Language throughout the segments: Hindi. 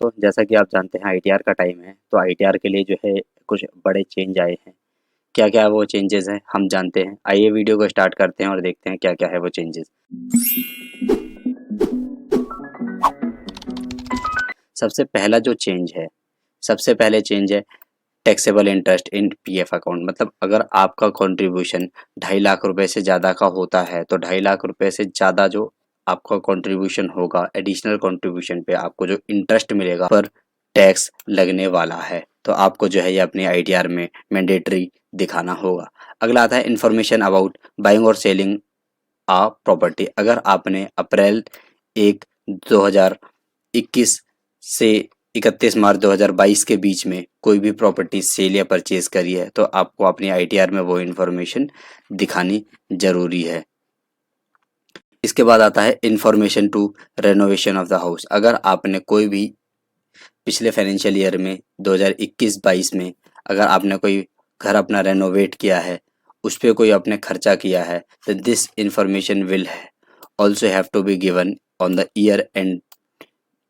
तो जैसा कि आप जानते हैं आईटीआर का टाइम है, तो आईटीआर के लिए जो है कुछ बड़े चेंज आए हैं। क्या क्या वो चेंजेस हैं हम जानते हैं। आइए वीडियो को स्टार्ट करते हैं और देखते हैं क्या क्या है वो चेंजेस। सबसे पहला जो चेंज है, सबसे पहले चेंज है taxable interest in PF account. मतलब अगर आपका कंट्रीब्यूशन 2.5 लाख रुपए से ज़्यादा का होता है तो 2.5 लाख रुपए से ज़्यादा जो आपका कंट्रीब्यूशन होगा, एडिशनल कंट्रीब्यूशन पे आपको जो इंटरेस्ट मिलेगा पर टैक्स लगने वाला है। तो आपको जो है ये अपने आईटीआर में मैंडेटरी दिखाना होगा। अगला आता है इंफॉर्मेशन अबाउट बाइंग और सेलिंग आ प्रॉपर्टी। अगर आपने अप्रैल 1, 2021 से 31 मार्च 2022 के बीच में कोई भी प्रॉपर्टी सेल या परचेज करी है तो आपको अपनी आईटीआर में वो इन्फॉर्मेशन दिखानी जरूरी है। इसके बाद आता है information to renovation of the house. अगर आपने कोई भी पिछले फाइनेंशियल ईयर में 2021-22 में अगर आपने कोई घर अपना रेनोवेट किया है, उस पे कोई आपने खर्चा किया है, तो this information will also have to be given on the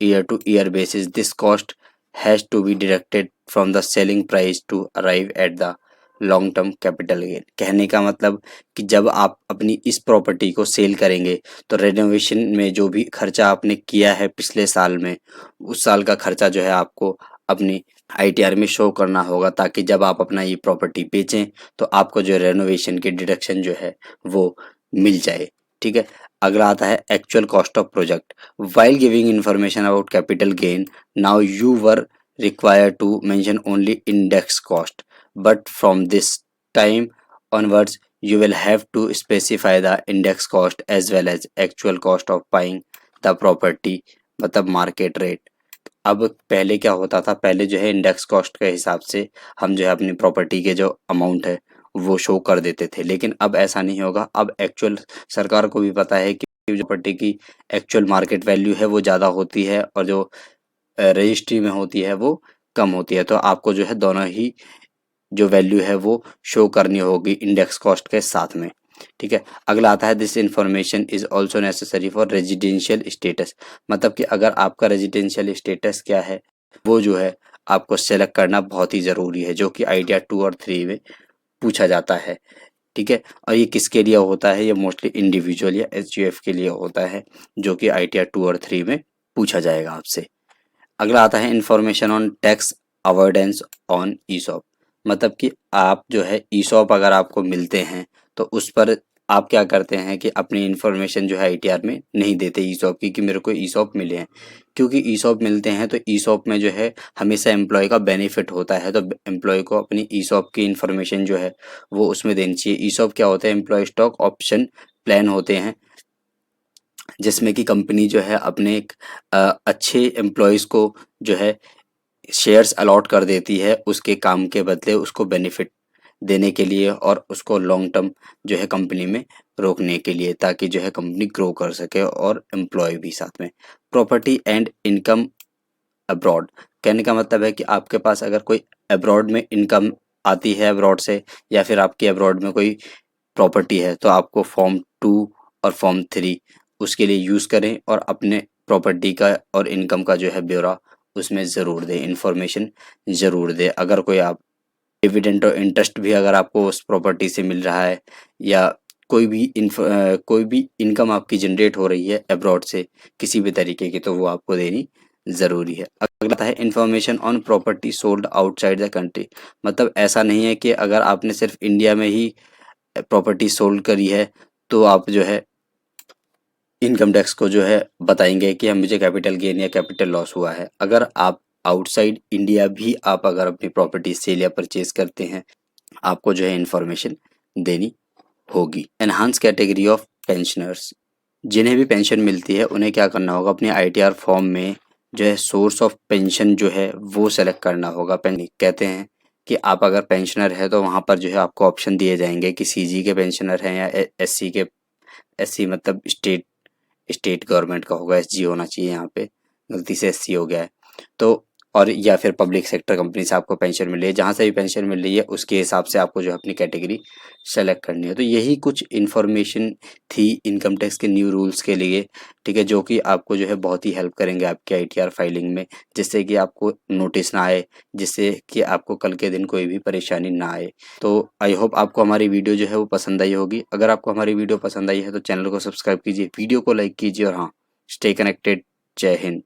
year to year basis. This cost has to be deducted from the selling price to arrive at the long term capital gain. कहने का मतलब कि जब आप अपनी इस प्रॉपर्टी को सेल करेंगे तो रेनोवेशन में जो भी खर्चा आपने किया है पिछले साल में, उस साल का खर्चा जो है आपको अपनी आईटीआर में शो करना होगा, ताकि जब आप अपना ये प्रॉपर्टी बेचें तो आपको जो रेनोवेशन की डिडक्शन जो है वो मिल जाए। ठीक है। अगला आता है actual cost of project. While giving information about capital gain, now you were required to mention only index cost, but from this time onwards you will have to specify the index cost as well as actual cost of buying the property, मतलब मार्केट रेट। अब पहले क्या होता था, पहले जो है इंडेक्स कॉस्ट के हिसाब से हम जो है अपनी प्रॉपर्टी के जो अमाउंट है वो शो कर देते थे, लेकिन अब ऐसा नहीं होगा। अब एक्चुअल सरकार को भी पता है कि जो प्रॉपर्टी की एक्चुअल मार्केट वैल्यू है वो ज़्यादा होती है और जो रजिस्ट्री में होती है वो कम होती है, तो आपको जो है दोनों ही जो वैल्यू है वो शो करनी होगी इंडेक्स कॉस्ट के साथ में। ठीक है। अगला आता है this information is also necessary for residential status. मतलब कि अगर आपका रेजिडेंशियल स्टेटस क्या है वो जो है आपको सेलेक्ट करना बहुत ही ज़रूरी है, जो कि आइडिया 2 और 3 में पूछा जाता है। ठीक है। और ये किसके लिए होता है, ये मोस्टली इंडिविजुअल या एचयूएफ के लिए होता है, जो कि आईटीआर 2 और 3 में पूछा जाएगा आपसे। अगला आता है information on tax avoidance on ESOP. मतलब कि आप जो है ईसॉप अगर आपको मिलते हैं तो उस पर आप क्या करते हैं कि अपनी इंफॉर्मेशन जो है आईटीआर में नहीं देते ईसॉप की, कि मेरे को ईसॉप मिले हैं। क्योंकि ईसॉप मिलते हैं तो ईसॉप में जो है हमेशा एम्प्लॉय का बेनिफिट होता है, तो एम्प्लॉय को अपनी ईसॉप की इंफॉर्मेशन जो है वो उसमें देनी चाहिए। ईसॉप क्या होता है, एम्प्लॉय स्टॉक ऑप्शन प्लान होते हैं, जिसमें कि कंपनी जो है अपने एक अच्छे एम्प्लॉयज़ को जो है शेयर्स अलॉट कर देती है उसके काम के बदले, उसको बेनिफिट देने के लिए और उसको लॉन्ग टर्म जो है कंपनी में रोकने के लिए, ताकि जो है कंपनी ग्रो कर सके और एम्प्लॉय भी साथ में। Property and income abroad. कहने का मतलब है कि आपके पास अगर कोई अब्रॉड में इनकम आती है अब्रॉड से, या फिर आपकी अब्रॉड में कोई प्रॉपर्टी है, तो आपको फॉर्म 2 और फॉर्म 3 उसके लिए यूज़ करें और अपने प्रॉपर्टी का और इनकम का जो है ब्यौरा उसमें ज़रूर दें, इंफॉर्मेशन ज़रूर दें। अगर कोई आप डिविडेंड और इंटरेस्ट भी अगर आपको उस प्रॉपर्टी से मिल रहा है, या कोई भी इनकम आपकी जनरेट हो रही है अब्रॉड से किसी भी तरीके की, तो वो आपको देनी ज़रूरी है। अगला है information on property sold outside the country. मतलब ऐसा नहीं है कि अगर आपने सिर्फ इंडिया में ही प्रॉपर्टी सोल्ड करी है तो आप जो है इनकम टैक्स को जो है बताएंगे कि हम मुझे कैपिटल गेन या कैपिटल लॉस हुआ है। अगर आप आउटसाइड इंडिया भी आप अगर अपनी प्रॉपर्टी सेल या परचेज करते हैं, आपको जो है इंफॉर्मेशन देनी होगी। Enhance category of pensioners. जिन्हें भी पेंशन मिलती है उन्हें क्या करना होगा, अपने आईटीआर फॉर्म में जो है सोर्स ऑफ पेंशन जो है वो सेलेक्ट करना होगा। कहते हैं कि आप अगर पेंशनर है तो वहाँ पर जो है आपको ऑप्शन दिए जाएंगे कि सीजी के पेंशनर हैं या एससी के। एससी मतलब स्टेट गवर्नमेंट का होगा, एसजी होना चाहिए, यहाँ पे गलती से एससी हो गया है। तो और या फिर पब्लिक सेक्टर कंपनी से आपको पेंशन मिल रही है, जहाँ से भी पेंशन मिल रही है उसके हिसाब से आपको जो है अपनी कैटेगरी सेलेक्ट करनी है। तो यही कुछ इन्फॉर्मेशन थी इनकम टैक्स के न्यू रूल्स के लिए, ठीक है, जो कि आपको जो है बहुत ही हेल्प करेंगे आपके आईटीआर फाइलिंग में, जिससे कि आपको नोटिस ना आए, जिससे कि आपको कल के दिन कोई भी परेशानी ना आए। तो आई होप आपको हमारी वीडियो जो है वो पसंद आई होगी। अगर आपको हमारी वीडियो पसंद आई है तो चैनल को सब्सक्राइब कीजिए, वीडियो को लाइक कीजिए और हाँ, स्टे कनेक्टेड। जय हिंद।